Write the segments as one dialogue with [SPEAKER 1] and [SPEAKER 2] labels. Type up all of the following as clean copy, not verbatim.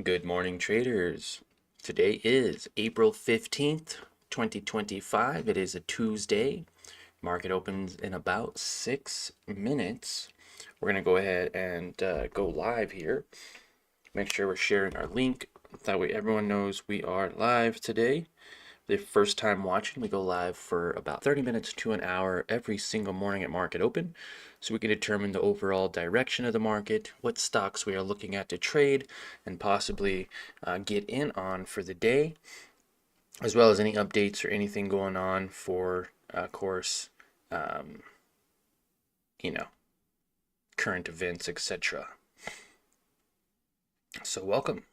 [SPEAKER 1] Good morning, traders. Today is April 15th, 2025. It is a Tuesday. Market opens in about 6 minutes. We're going to go ahead and go live here. Make sure we're sharing our link. That way everyone knows we are live today. The first time watching, we go live for about 30 minutes to an hour every single morning at market open, so we can determine the overall direction of the market, what stocks we are looking at to trade, and possibly get in on for the day, as well as any updates or anything going on for, of course, um, you know, current events, etc. So welcome.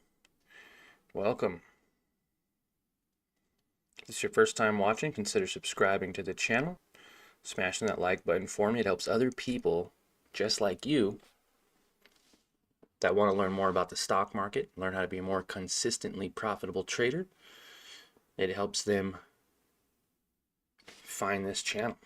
[SPEAKER 1] If this is your first time watching, consider subscribing to the channel. Smashing that like button for me. It helps other people just like you that want to learn more about the stock market, learn how to be a more consistently profitable trader. It helps them find this channel.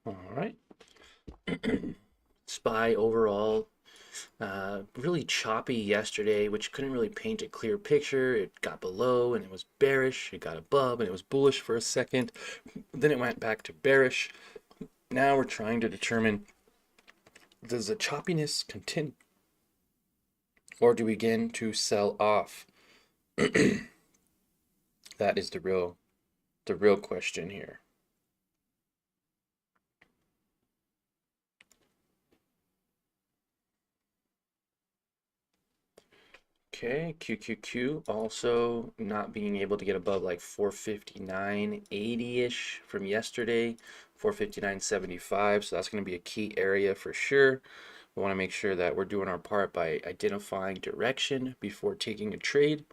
[SPEAKER 1] All right. SPY overall, really choppy yesterday, which couldn't really paint a clear picture. It got below and it was bearish. It got above and it was bullish for a second. Then it went back to bearish. Now we're trying to determine, does the choppiness continue or do we begin to sell off? That is the real question here. Okay, QQQ also not being able to get above like 459.80-ish from yesterday, 459.75, so that's going to be a key area for sure. We want to make sure that we're doing our part by identifying direction before taking a trade.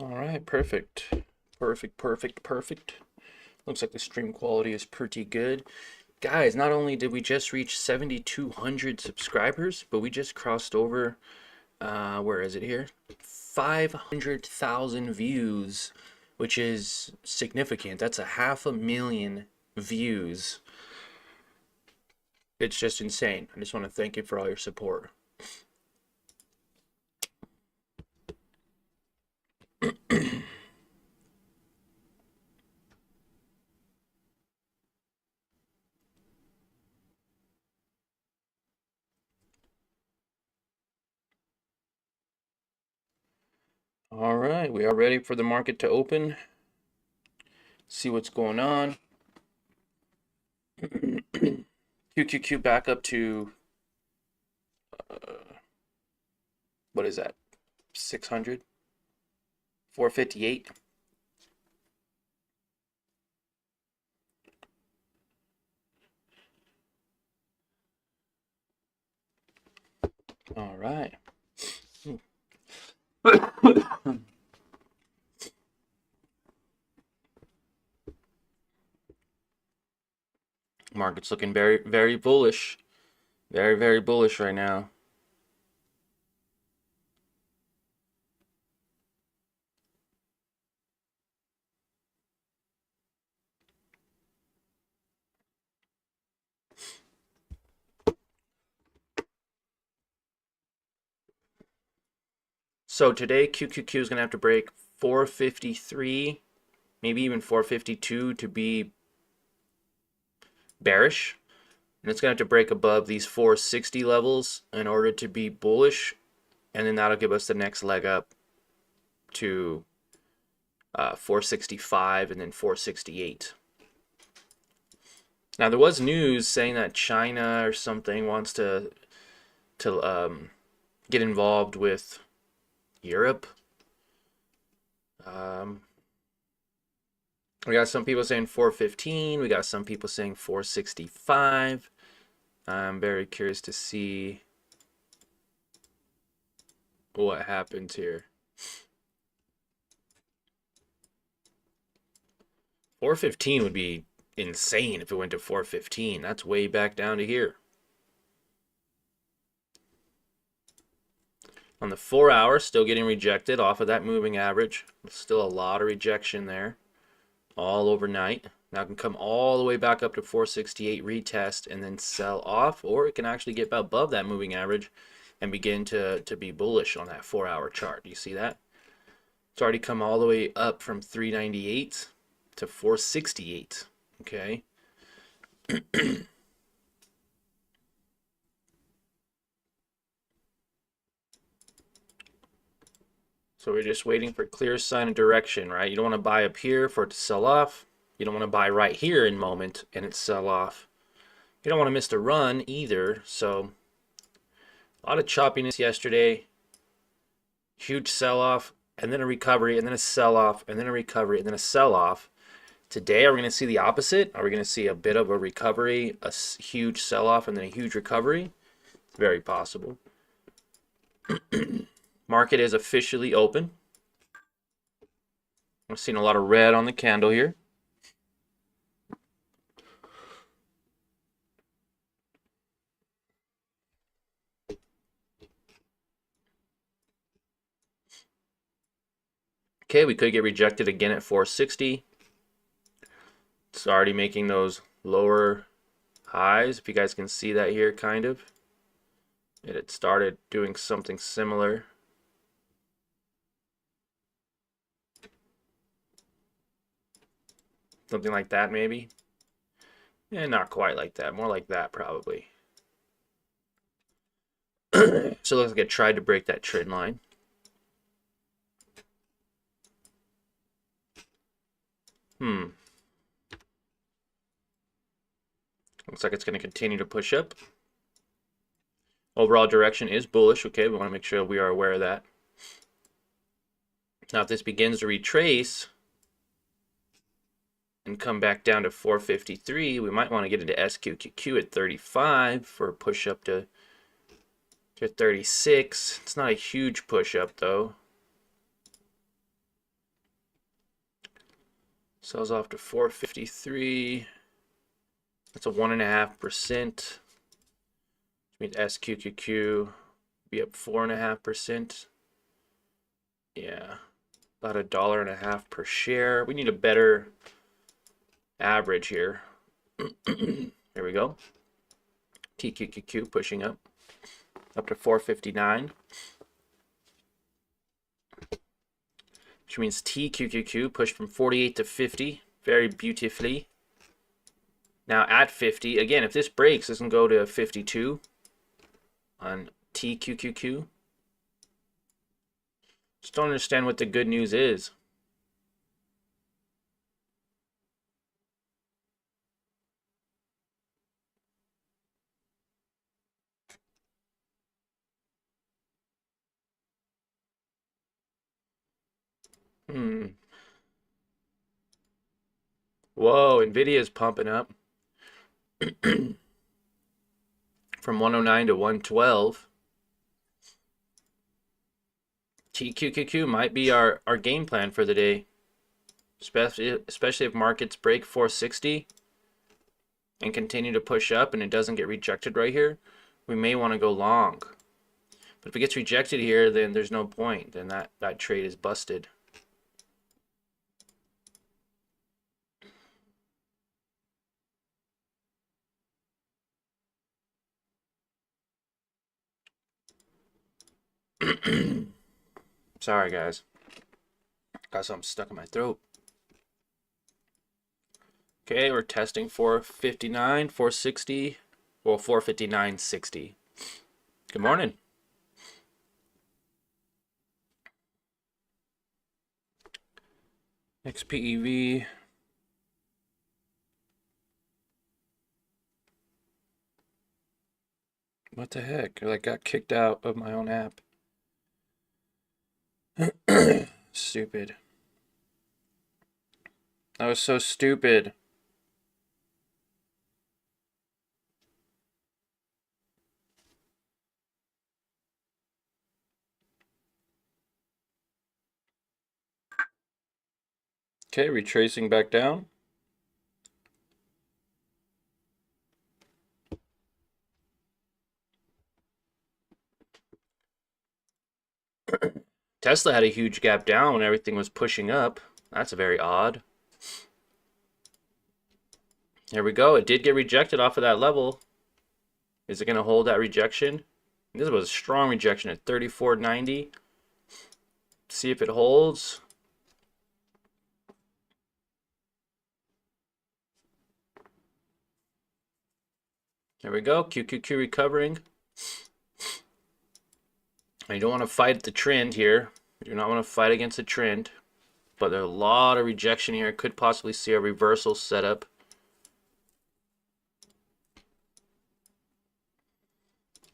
[SPEAKER 1] All right, perfect. Perfect. Looks like the stream quality is pretty good. Guys, not only did we just reach 7,200 subscribers, but we just crossed over, where is it here? 500,000 views, which is significant. That's a 500,000 views. It's just insane. I just want to thank you for all your support. All right, we are ready for the market to open. See what's going on. QQQ back up to, what is that? 600? 458? All right. Market's looking very bullish. Very bullish right now. So today QQQ is going to have to break 453, maybe even 452 to be bearish. And it's going to have to break above these 460 levels in order to be bullish. And then that'll give us the next leg up to 465 and then 468. Now there was news saying that China or something wants to get involved with Europe. We got some people saying 415. We got some people saying 465. I'm very curious to see what happens here. 415 would be insane if it went to 415. That's way back down to here. On the 4 hour, still getting rejected off of that moving average. Still a lot of rejection there. All overnight. Now it can come all the way back up to 468, retest, and then sell off, or it can actually get above that moving average and begin to be bullish on that 4 hour chart. Do you see that? It's already come all the way up from 398 to 468. Okay. So we're just waiting for clear sign of direction, right? You don't want to buy up here for it to sell off. You don't want to buy right here in moment and it sell off. You don't want to miss the run either. So a lot of choppiness yesterday. Huge sell-off, and then a recovery, and then a sell-off, and then a recovery, and then a sell-off. Today, are we going to see the opposite? Are we going to see a bit of a recovery, a huge sell-off, and then a huge recovery? It's very possible. Market is officially open. I'm seeing a lot of red on the candle here. Okay, we could get rejected again at 460. It's already making those lower highs, if you guys can see that here, kind of. It had started doing something similar. Something like that, maybe. Yeah, not quite like that. More like that, probably. So it looks like it tried to break that trend line. Looks like it's going to continue to push up. Overall direction is bullish. Okay, we want to make sure we are aware of that. Now, if this begins to retrace and come back down to 453, we might want to get into SQQQ at 35 for a push up to 36. It's not a huge push up though. Sells off to 453. That's a 1.5%. Which means SQQQ be up 4.5%. Yeah, about $1.50 per share. We need a better average here. There we go. TQQQ pushing up to 459, which means TQQQ pushed from 48 to 50 very beautifully. Now at 50, again, if this breaks, this can go to 52 on TQQQ. Just don't understand what the good news is. Whoa, Nvidia is pumping up from 109 to 112. TQQQ might be our game plan for the day, especially if markets break 460 and continue to push up and it doesn't get rejected right here. We may want to go long, but if it gets rejected here, then there's no point. Then that trade is busted. Sorry guys, got something stuck in my throat. Okay, we're testing 459, 460, well 459.60. Good morning. XPEV. What the heck? I got kicked out of my own app. Stupid. That was so stupid. Okay, retracing back down. Tesla had a huge gap down when everything was pushing up. That's very odd. There we go. It did get rejected off of that level. Is it going to hold that rejection? This was a strong rejection at 34.90. See if it holds. There we go. QQQ recovering. And you don't want to fight the trend here. You do not want to fight against the trend. But there's a lot of rejection here. Could possibly see a reversal setup.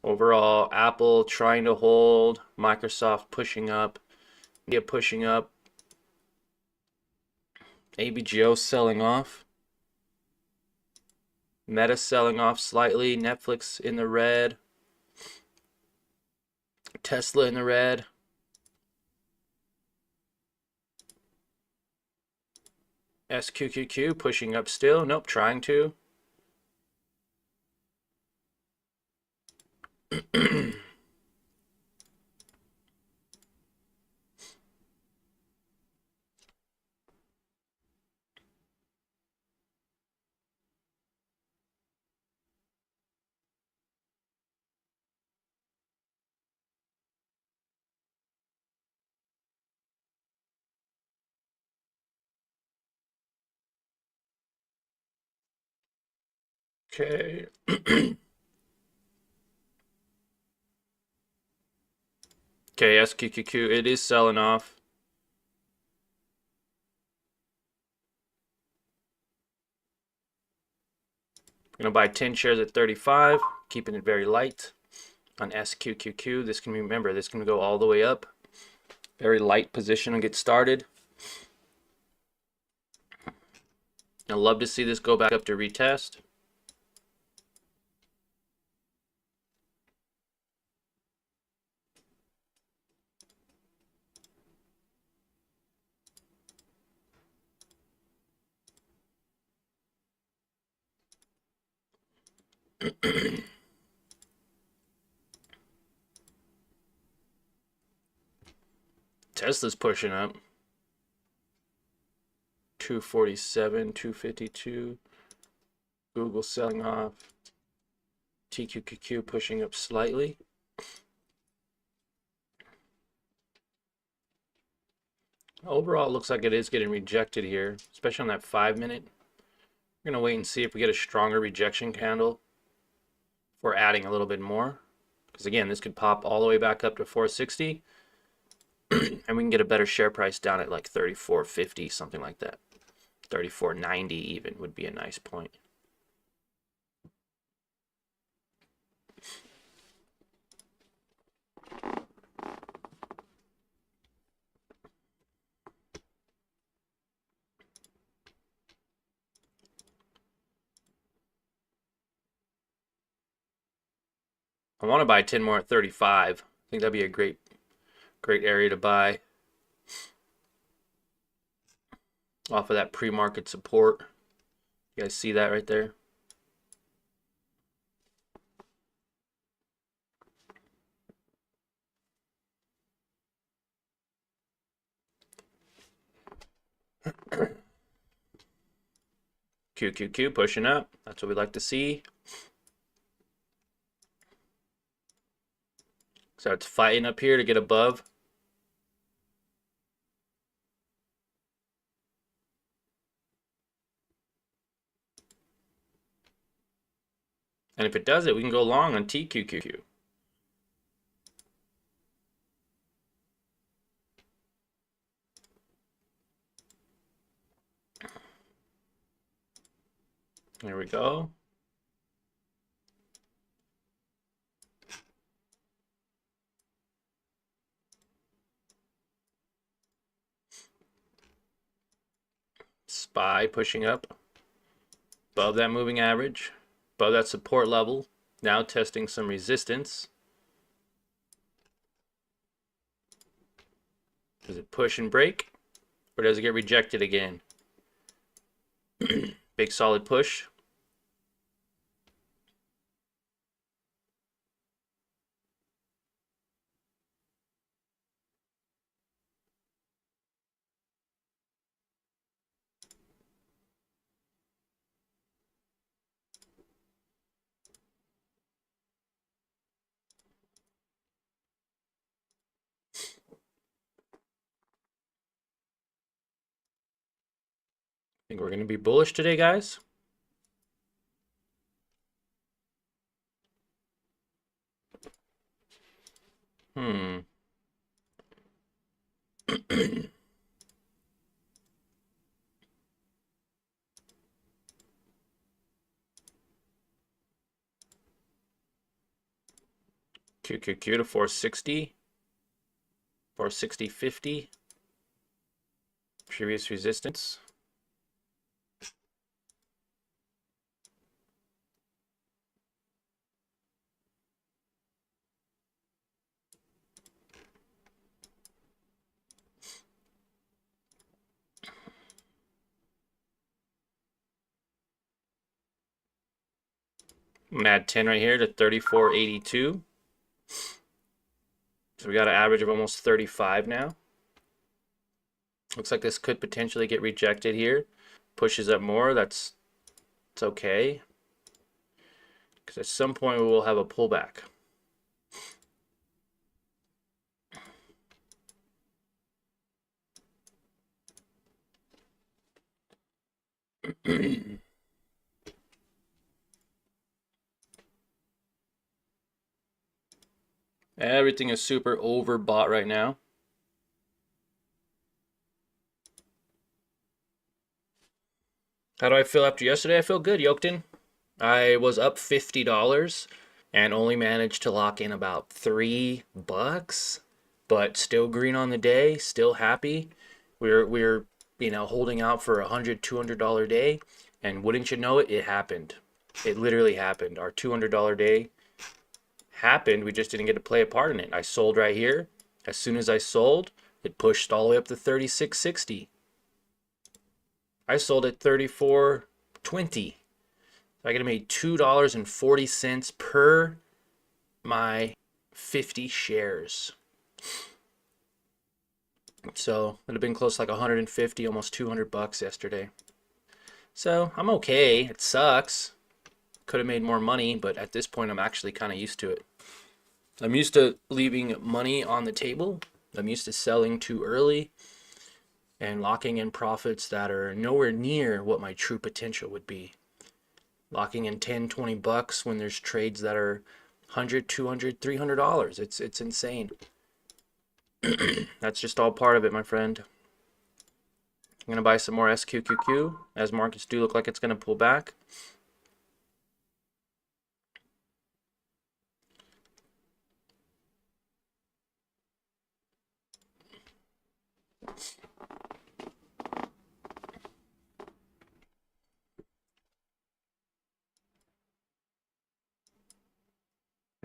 [SPEAKER 1] Overall, Apple trying to hold. Microsoft pushing up. Nvidia pushing up. ABGO selling off. Meta selling off slightly. Netflix in the red. Tesla in the red. SQQQ pushing up still. Nope, trying to. Okay. Okay, SQQQ, it is selling off. I'm going to buy 10 shares at 35, keeping it very light on SQQQ. This can, remember, this can go all the way up. Very light position to get started. I'd love to see this go back up to retest. Tesla's pushing up. 247, 252. Google selling off. TQQQ pushing up slightly. Overall, it looks like it is getting rejected here, especially on that 5-minute. We're going to wait and see if we get a stronger rejection candle for adding a little bit more. Because again, this could pop all the way back up to 460. And we can get a better share price down at like 34.50, something like that. 34.90 even would be a nice point. I want to buy 10 more at 35. I think that'd be a great area to buy off of that pre-market support. You guys see that right there? QQQ pushing up. That's what we like to see. So it's fighting up here to get above. And if it does it, we can go long on TQQQ. There we go. Buy pushing up above that moving average, above that support level. Now testing some resistance. Does it push and break, or does it get rejected again? Big solid push. Think we're going to be bullish today, guys? QQQ to 460. 460, 50. Previous resistance. I'm gonna add 10 right here to 34.82. So we got an average of almost 35 now. Looks like this could potentially get rejected here. Pushes up more, it's okay. Because at some point we will have a pullback. Everything is super overbought right now. How do I feel after yesterday? I feel good, Yokton. I was up $50 and only managed to lock in about $3, but still green on the day, still happy. We're holding out for $100, $200 day, and wouldn't you know it, it happened. It literally happened. Our $200 day happened. We just didn't get to play a part in it. I sold right here. As soon as I sold, it pushed all the way up to 36.60. I sold at 34.20. I could have made $2.40 per my 50 shares. So it would have been close to like 150, almost $200 yesterday. So I'm okay. It sucks. Could have made more money, but at this point I'm actually kind of used to it. I'm used to leaving money on the table. I'm used to selling too early and locking in profits that are nowhere near what my true potential would be. Locking in 10, 20 bucks when there's trades that are $100, $200, $300. It's insane. That's just all part of it, my friend. I'm going to buy some more SQQQ as markets do look like it's going to pull back.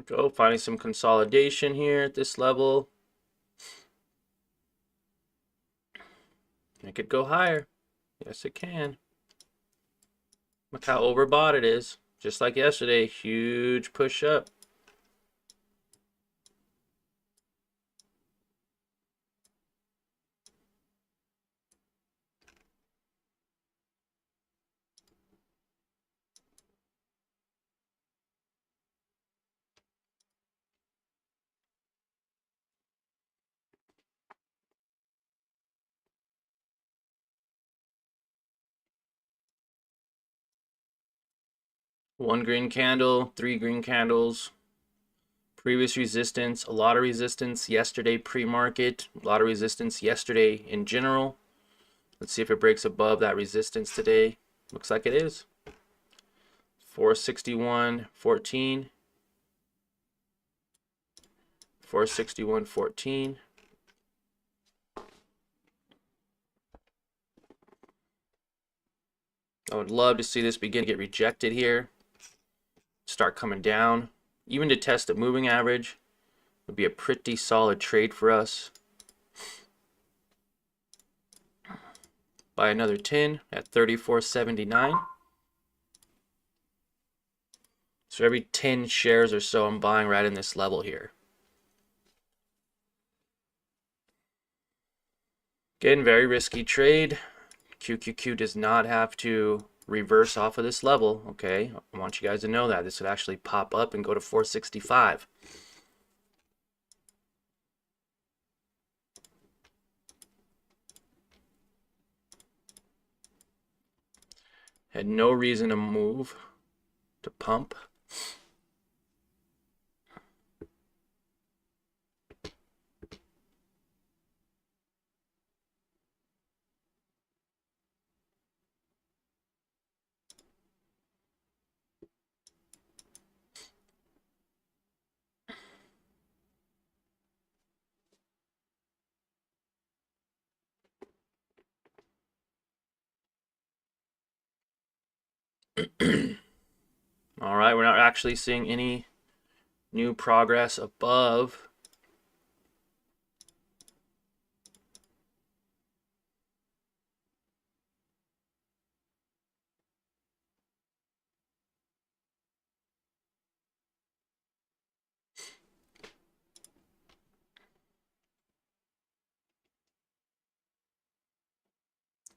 [SPEAKER 1] Go finding some consolidation here at this level. It could go higher. Yes, it can. Look how overbought it is. Just like yesterday, huge push up. One green candle, 3 green candles. Previous resistance, a lot of resistance yesterday pre-market, a lot of resistance yesterday in general. Let's see if it breaks above that resistance today. Looks like it is. 461.14. 461.14. I would love to see this begin to get rejected here, start coming down. Even to test a moving average would be a pretty solid trade for us. Buy another 10 at 34.79. So every 10 shares or so, I'm buying right in this level here. Again, very risky trade. QQQ does not have to reverse off of this level, okay? I want you guys to know that. This would actually pop up and go to 465. Had no reason to move, to pump. All right, we're not actually seeing any new progress above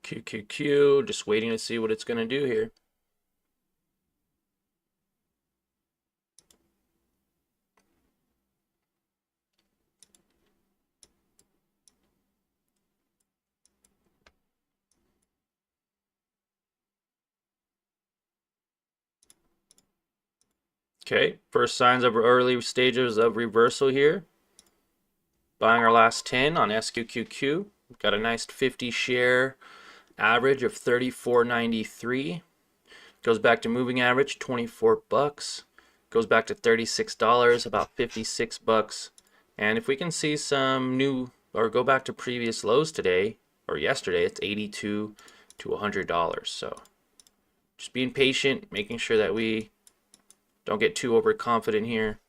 [SPEAKER 1] QQQ. Just waiting to see what it's going to do here. Okay, first signs of early stages of reversal here. Buying our last 10 on SQQQ. Got a nice 50 share average of 34.93. Goes back to moving average, 24 bucks. Goes back to $36, about 56 bucks. And if we can see some new, or go back to previous lows today, or yesterday, it's 82 to $100. So just being patient, making sure that we don't get too overconfident here,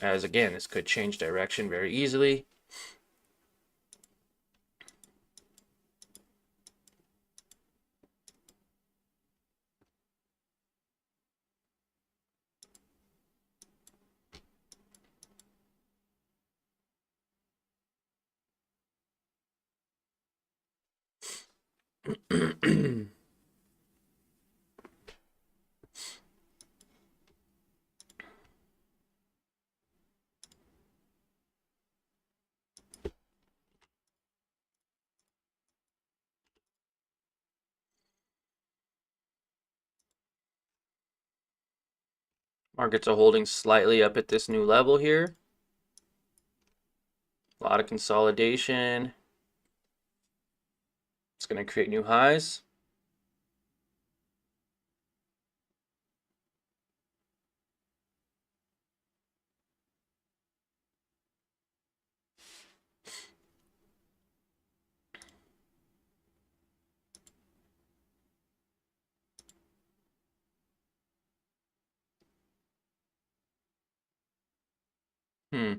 [SPEAKER 1] as again, this could change direction very easily. Markets are holding slightly up at this new level here. A lot of consolidation. It's going to create new highs. Hmm.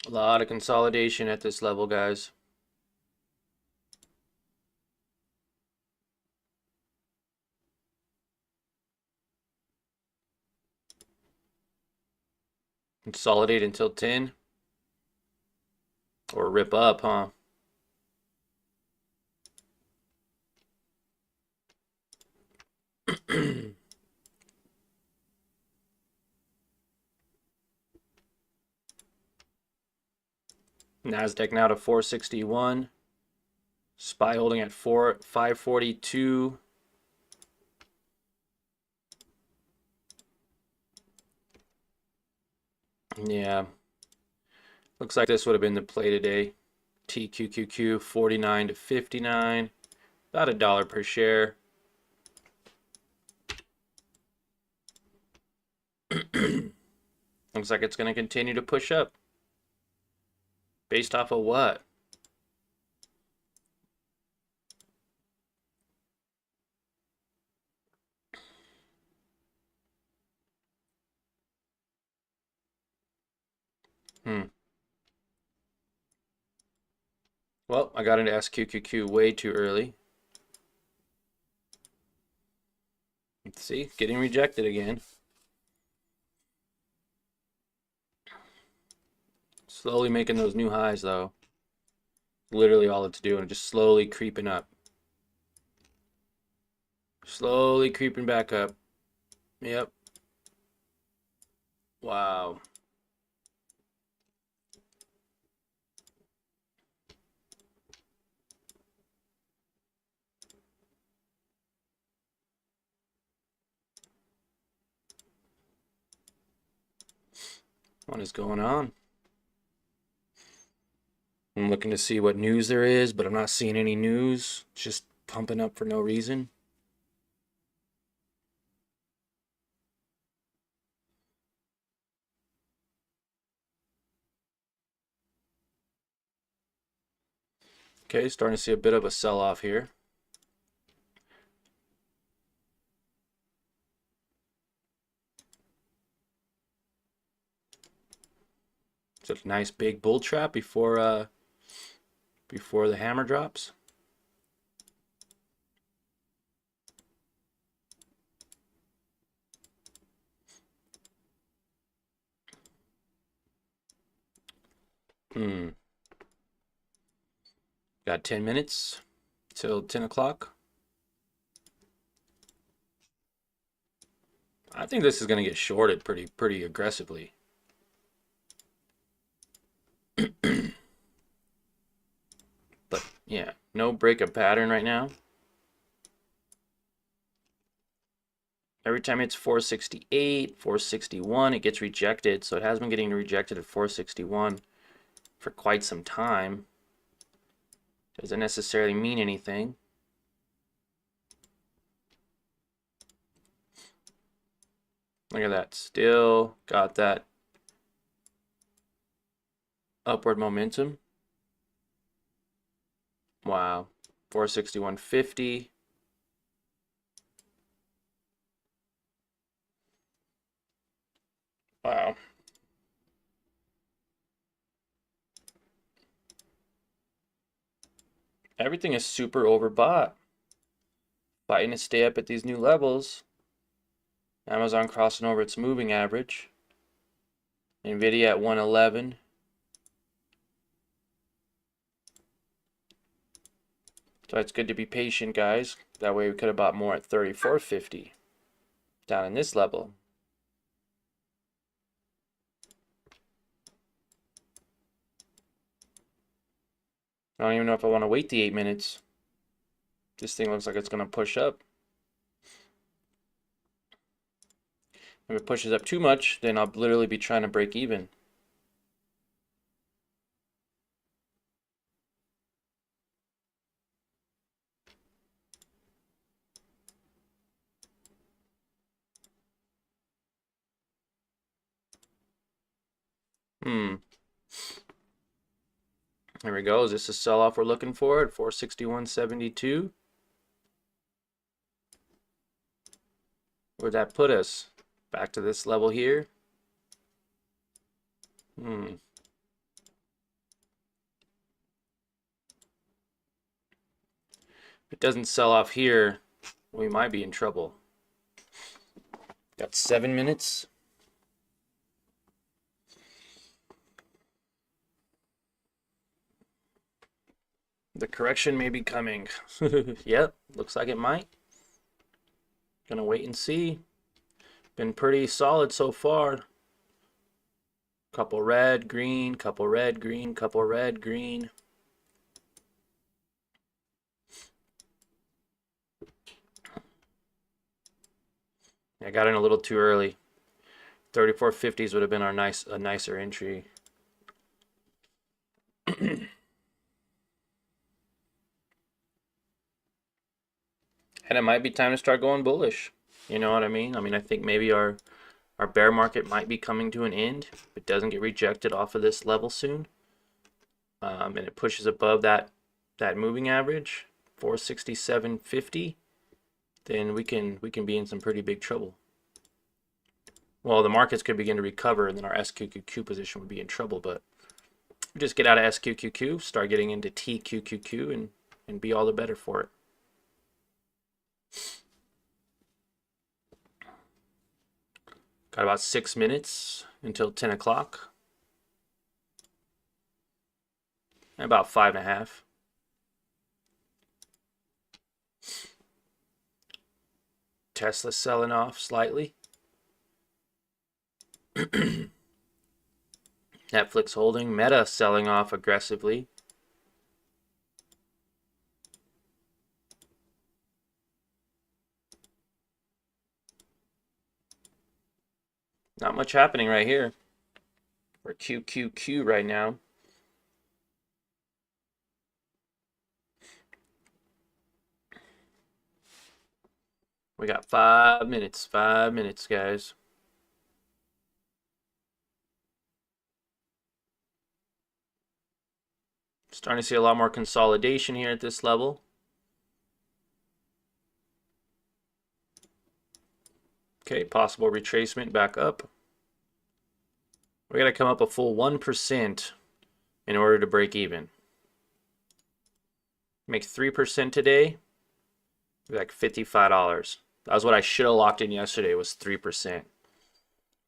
[SPEAKER 1] A lot of consolidation at this level, guys. Consolidate until 10. Or rip up, huh? Nasdaq now to 461. SPY holding at 542. Yeah. Looks like this would have been the play today. TQQQ 49 to 59. About $1 per share. Looks like it's going to continue to push up. Based off of what? Well, I got into SQQQ way too early. Let's see, getting rejected again. Slowly making those new highs though. Literally all it's doing, just slowly creeping up. Slowly creeping back up. Yep. Wow. What is going on? I'm looking to see what news there is, but I'm not seeing any news. It's just pumping up for no reason. Okay, starting to see a bit of a sell-off here. It's a nice big bull trap before the hammer drops. Got 10 minutes till 10 o'clock. I think this is going to get shorted pretty aggressively. But yeah, no break of pattern right now. Every time it's 468, 461, it gets rejected. So it has been getting rejected at 461 for quite some time. Doesn't necessarily mean anything. Look at that. Still got that upward momentum. Wow. 461.50. Wow. Everything is super overbought. Fighting to stay up at these new levels. Amazon crossing over its moving average. Nvidia at 111. So it's good to be patient, guys. That way we could have bought more at 34.50 down in this level. I don't even know if I want to wait the 8 minutes. This thing looks like it's going to push up. If it pushes up too much, then I'll literally be trying to break even. There we go. Is this a sell-off we're looking for at 461.72? Where'd that put us? Back to this level here? If it doesn't sell off here, we might be in trouble. Got 7 minutes. The correction may be coming. Yep, looks like it might. Gonna wait and see. Been pretty solid so far. Couple red, green, couple red, green, couple red, green. I got in a little too early. 34.50s would have been a nicer entry. And it might be time to start going bullish. You know what I mean? I think maybe our bear market might be coming to an end if it doesn't get rejected off of this level soon. And it pushes above that moving average, 467.50, then we can be in some pretty big trouble. Well, the markets could begin to recover, and then our SQQQ position would be in trouble. But we just get out of SQQQ, start getting into TQQQ, and be all the better for it. Got about 6 minutes until 10 o'clock. About 5.5. Tesla selling off slightly. Netflix holding. Meta selling off aggressively. Not much happening right here for QQQ right now. We got 5 minutes. 5 minutes, guys. Starting to see a lot more consolidation here at this level. Okay, possible retracement back up. We got to come up a full 1% in order to break even. Make 3% today, like $55. That was what I should have locked in yesterday, was 3%.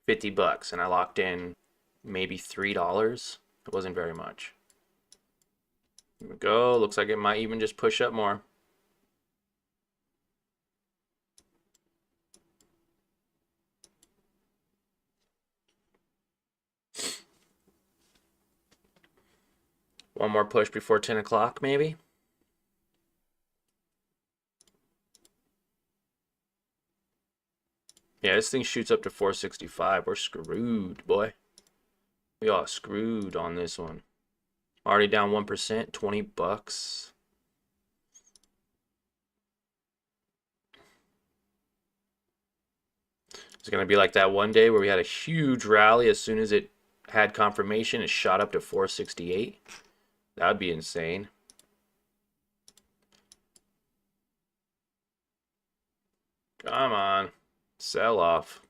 [SPEAKER 1] $50, and I locked in maybe $3. It wasn't very much. Here we go. Looks like it might even just push up more. One more push before 10 o'clock, maybe. Yeah, this thing shoots up to 465. We're screwed, boy. We are screwed on this one. Already down 1%, $20. It's going to be like that one day where we had a huge rally. As soon as it had confirmation, it shot up to 468. That would be insane. Come on. Sell off.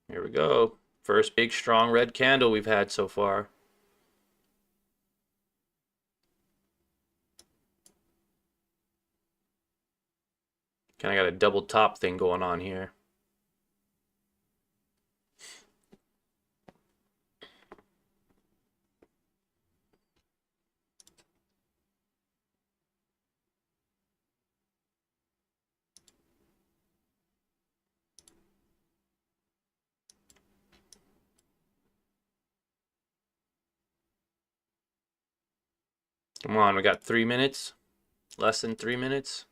[SPEAKER 1] Here we go. First big strong red candle we've had so far. Kind of got a double top thing going on here. Come on, we got 3 minutes. Less than 3 minutes.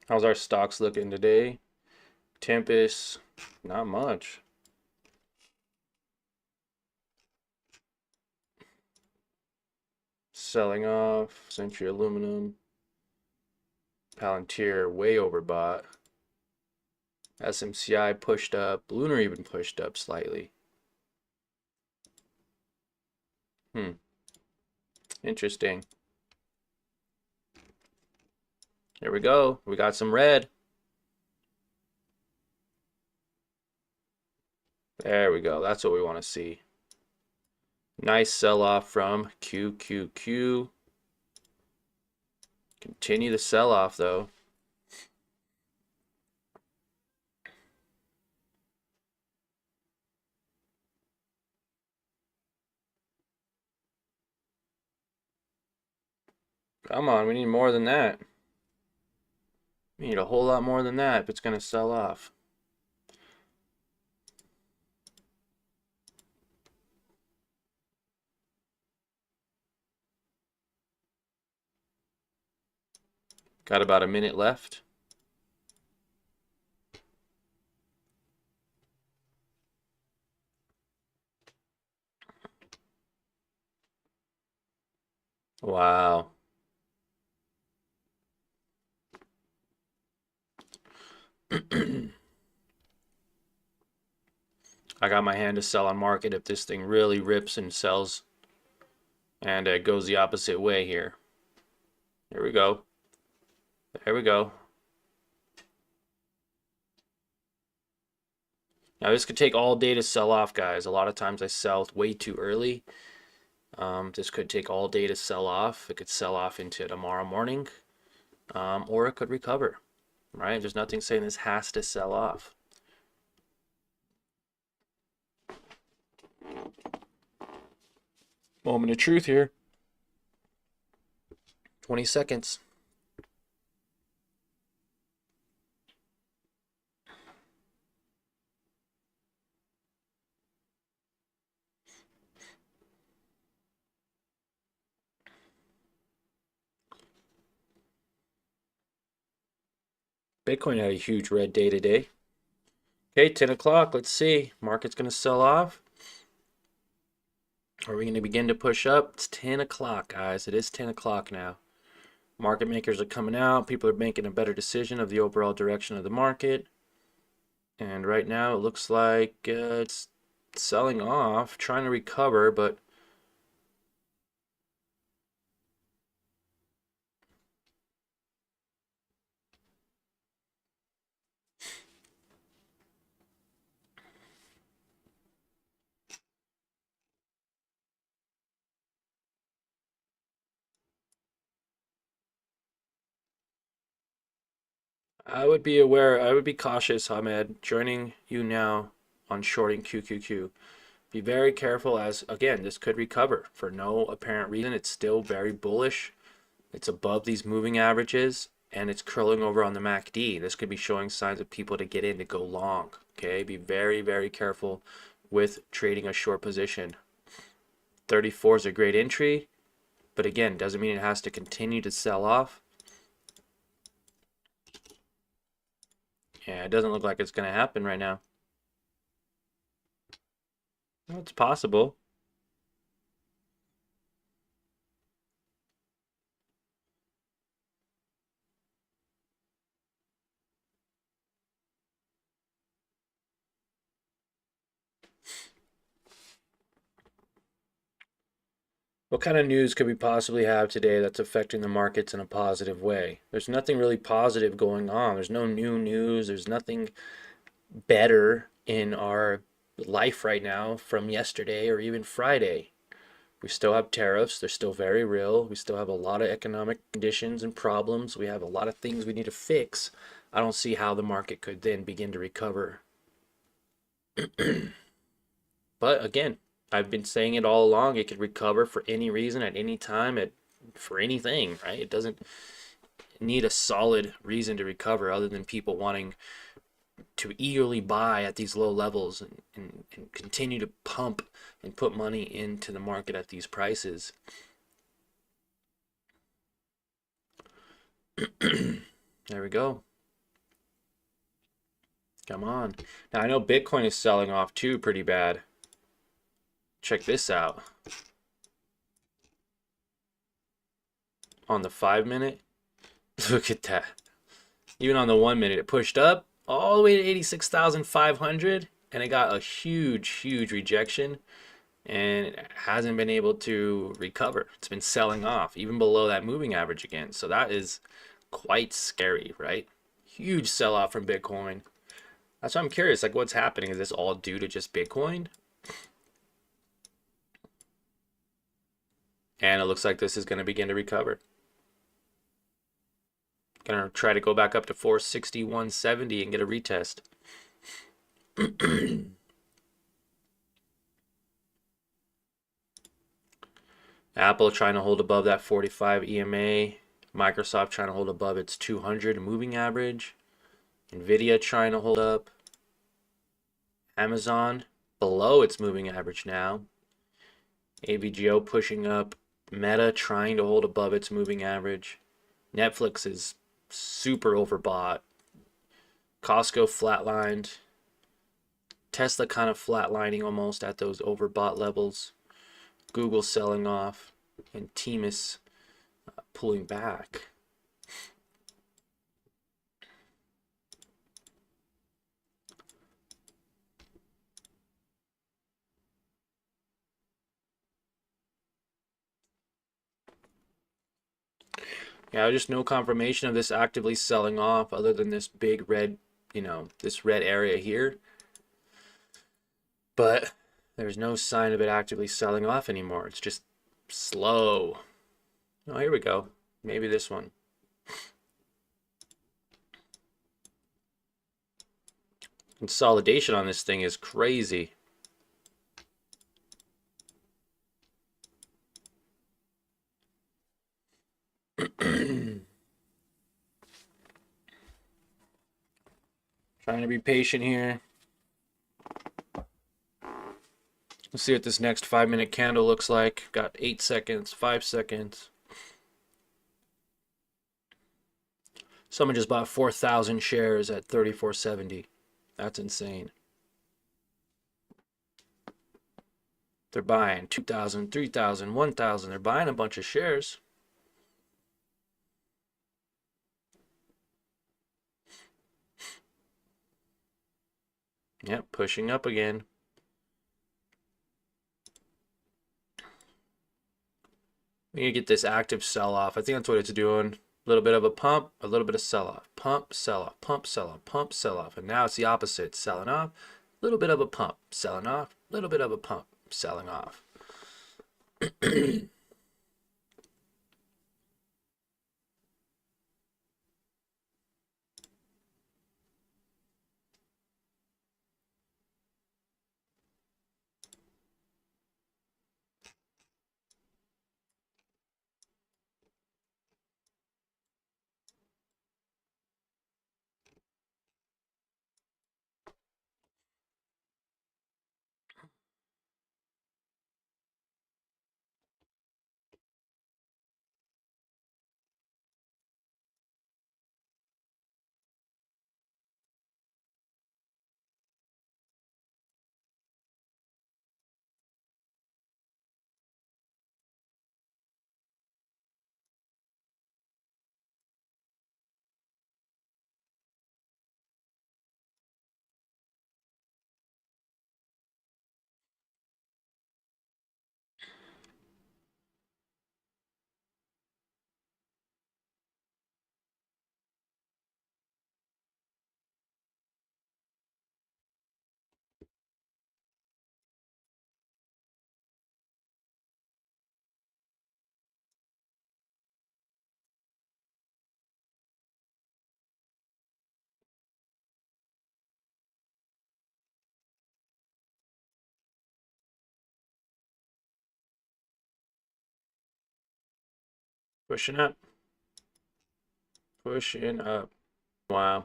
[SPEAKER 1] How's our stocks looking today? Tempest, not much. Selling off. Century Aluminum. Palantir way overbought. SMCI pushed up. Lunar even pushed up slightly. Interesting. Here we go. We got some red. There we go. That's what we want to see. Nice sell-off from QQQ. Continue the sell-off, though. Come on, we need more than that. We need a whole lot more than that if it's going to sell off. Got about a minute left. Wow. I got my hand to sell on market if this thing really rips and sells and it goes the opposite way here. Here we go. There we go. Now this could take all day to sell off, guys. A lot of times I sell way too early. This could take all day to sell off. It could sell off into tomorrow morning, or it could recover, right? There's nothing saying this has to sell off. Moment of truth here. 20 seconds. Bitcoin had a huge red day today. Okay, 10 o'clock. Let's see. Market's going to sell off. Are we going to begin to push up? It's 10 o'clock, guys. It is 10 o'clock now. Market makers are coming out. People are making a better decision of the overall direction of the market. And right now it looks like it's selling off, trying to recover, but I would be aware, I would be cautious, Ahmed, joining you now on shorting QQQ. Be very careful as, again, this could recover for no apparent reason. It's still very bullish. It's above these moving averages and it's curling over on the MACD. This could be showing signs of people to get in to go long. Okay, be very, very careful with trading a short position. 34 is a great entry, but again, doesn't mean it has to continue to sell off. Yeah, it doesn't look like it's going to happen right now. Well, it's possible. What kind of news could we possibly have today that's affecting the markets in a positive way? There's nothing really positive going on. There's no new news. There's nothing better in our life right now from yesterday or even Friday. We still have tariffs. They're still very real. We still have a lot of economic conditions and problems. We have a lot of things we need to fix. I don't see how the market could then begin to recover. But again, I've been saying it all along. It could recover for any reason at any time for anything, right? It doesn't need a solid reason to recover other than people wanting to eagerly buy at these low levels and continue to pump and put money into the market at these prices. There we go. Come on. Now I know Bitcoin is selling off too pretty bad. Check this out. On the 5 minute, look at that. Even on the 1 minute, it pushed up all the way to 86,500 and it got a huge rejection and it hasn't been able to recover. It's been selling off even below that moving average again. So that is quite scary, right? Huge sell off from Bitcoin. That's why I'm curious, like what's happening? Is this all due to just Bitcoin? And it looks like this is going to begin to recover. Gonna try to go back up to 461.70 and get a retest. Apple trying to hold above that 45 EMA. Microsoft trying to hold above its 200 moving average. Nvidia trying to hold up. Amazon below its moving average now. AVGO pushing up. Meta trying to hold above its moving average. Netflix is super overbought. Costco flatlined. Tesla kind of flatlining almost at those overbought levels. Google selling off. And Temis pulling back. Yeah, just no confirmation of this actively selling off other than this big red, this red area here. But there's no sign of it actively selling off anymore. It's just slow. Oh, here we go. Maybe this one. Consolidation on this thing is crazy. Trying to be patient here. Let's see what this next 5-minute candle looks like. Got 8 seconds, 5 seconds. Someone just bought 4,000 shares at 34.70. That's insane. They're buying 2,000, 3,000, 1,000. They're buying a bunch of shares. Yep, pushing up again. We need to get this active sell-off. I think that's what it's doing. A little bit of a pump, a little bit of sell-off. Pump, sell-off, pump, sell-off, pump, sell-off. And now it's the opposite. Selling off, a little bit of a pump. Selling off, a little bit of a pump. Selling off. Pushing up. Pushing up. Wow.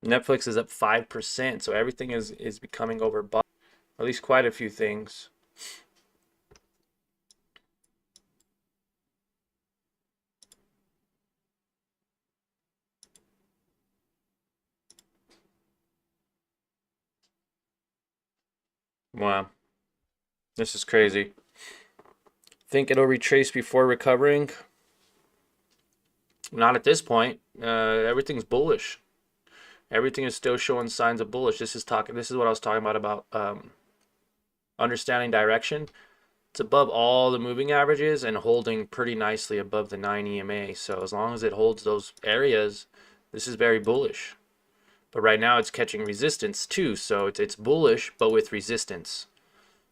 [SPEAKER 1] Netflix is up 5%, so everything is becoming overbought. At least quite a few things. Wow. This is crazy. Think it'll retrace before recovering? Not at this point. Everything's bullish. Everything is still showing signs of bullish. This is what I was talking about understanding direction. It's above all the moving averages and holding pretty nicely above the 9 EMA. So as long as it holds those areas, this is very bullish. But right now it's catching resistance too, so it's bullish but with resistance.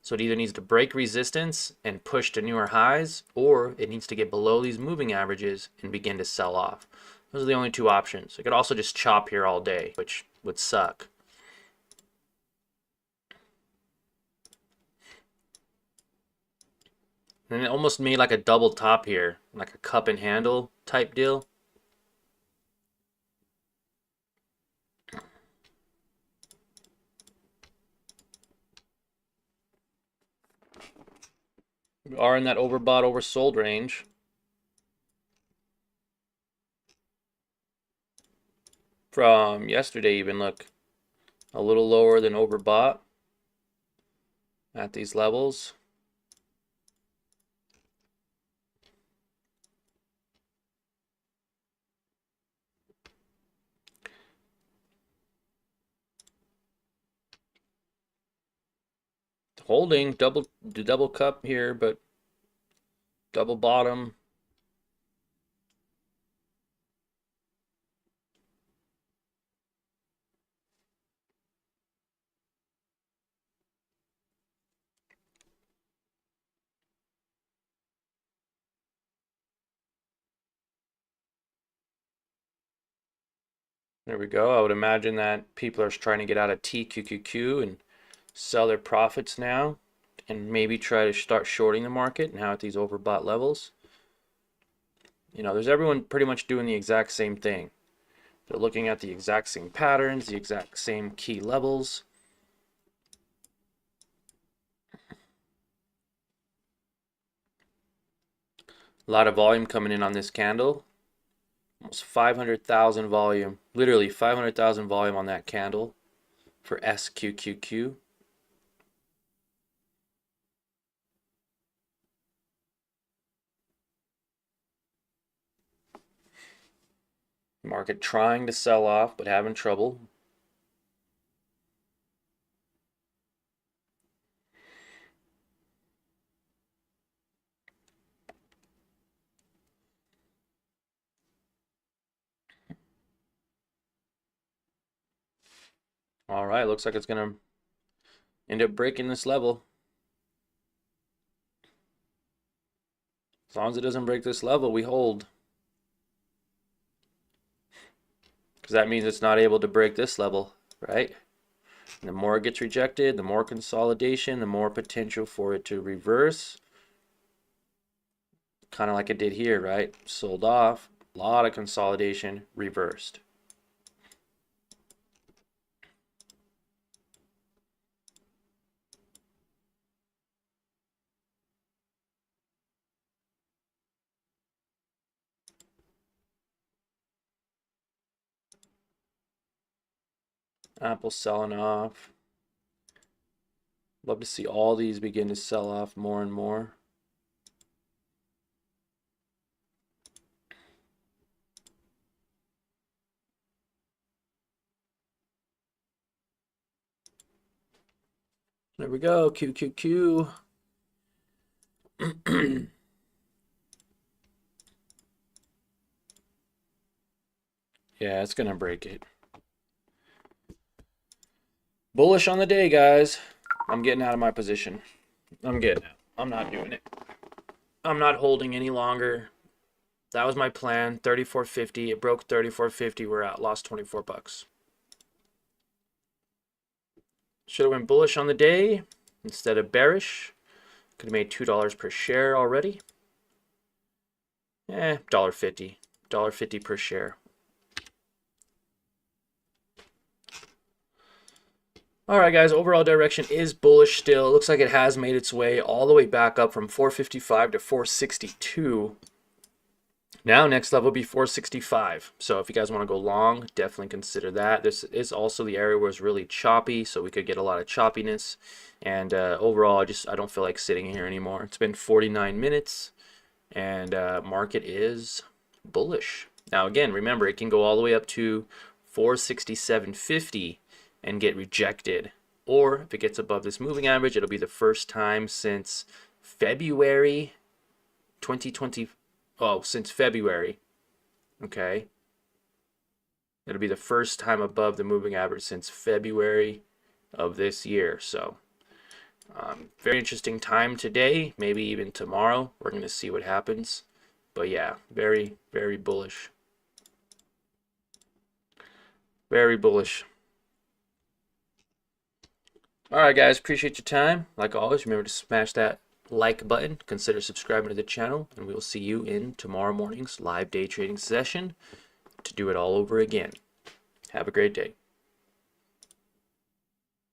[SPEAKER 1] So it either needs to break resistance and push to newer highs, or it needs to get below these moving averages and begin to sell off. Those are the only two options. It could also just chop here all day, which would suck. And it almost made like a double top here, like a cup and handle type deal. We are in that overbought, oversold range. From yesterday even, look, a little lower than overbought at these levels. Holding the double cup here, but double bottom. There we go. I would imagine that people are trying to get out of TQQQ and sell their profits now and maybe try to start shorting the market now at these overbought levels. You know, there's everyone pretty much doing the exact same thing. They're looking at the exact same patterns, the exact same key levels. A lot of volume coming in on this candle. Almost 500,000 volume. Literally 500,000 volume on that candle for SQQQ. Market trying to sell off, but having trouble. All right, looks like it's going to end up breaking this level. As long as it doesn't break this level, we hold. Because that means it's not able to break this level, right? And the more it gets rejected, the more consolidation, the more potential for it to reverse. Kind of like it did here, right? Sold off, a lot of consolidation, reversed. Apple selling off. Love to see all these begin to sell off more and more. There we go, QQQ. Yeah, it's gonna break it. Bullish on the day, guys. I'm getting out of my position. I'm getting out. I'm not doing it. I'm not holding any longer. That was my plan. 34.50. It broke 34.50. We're out. Lost 24 bucks. Should have went bullish on the day instead of bearish. Could have made $2 per share already. $1.50. $1.50 per share. All right, guys, overall direction is bullish still. It looks like it has made its way all the way back up from 455 to 462. Now, next level will be 465. So if you guys want to go long, definitely consider that. This is also the area where it's really choppy, so we could get a lot of choppiness. And overall, I don't feel like sitting here anymore. It's been 49 minutes, and market is bullish. Now, again, remember, it can go all the way up to 467.50 and get rejected. Or if it gets above this moving average, it'll be the first time since February 2020. Oh, since February. Okay. It'll be the first time above the moving average since February of this year. So, very interesting time today. Maybe even tomorrow. We're going to see what happens. But yeah, very, very bullish. Very bullish. All right, guys. Appreciate your time. Like always, remember to smash that like button. Consider subscribing to the channel. And we will see you in tomorrow morning's live day trading session to do it all over again. Have a great day.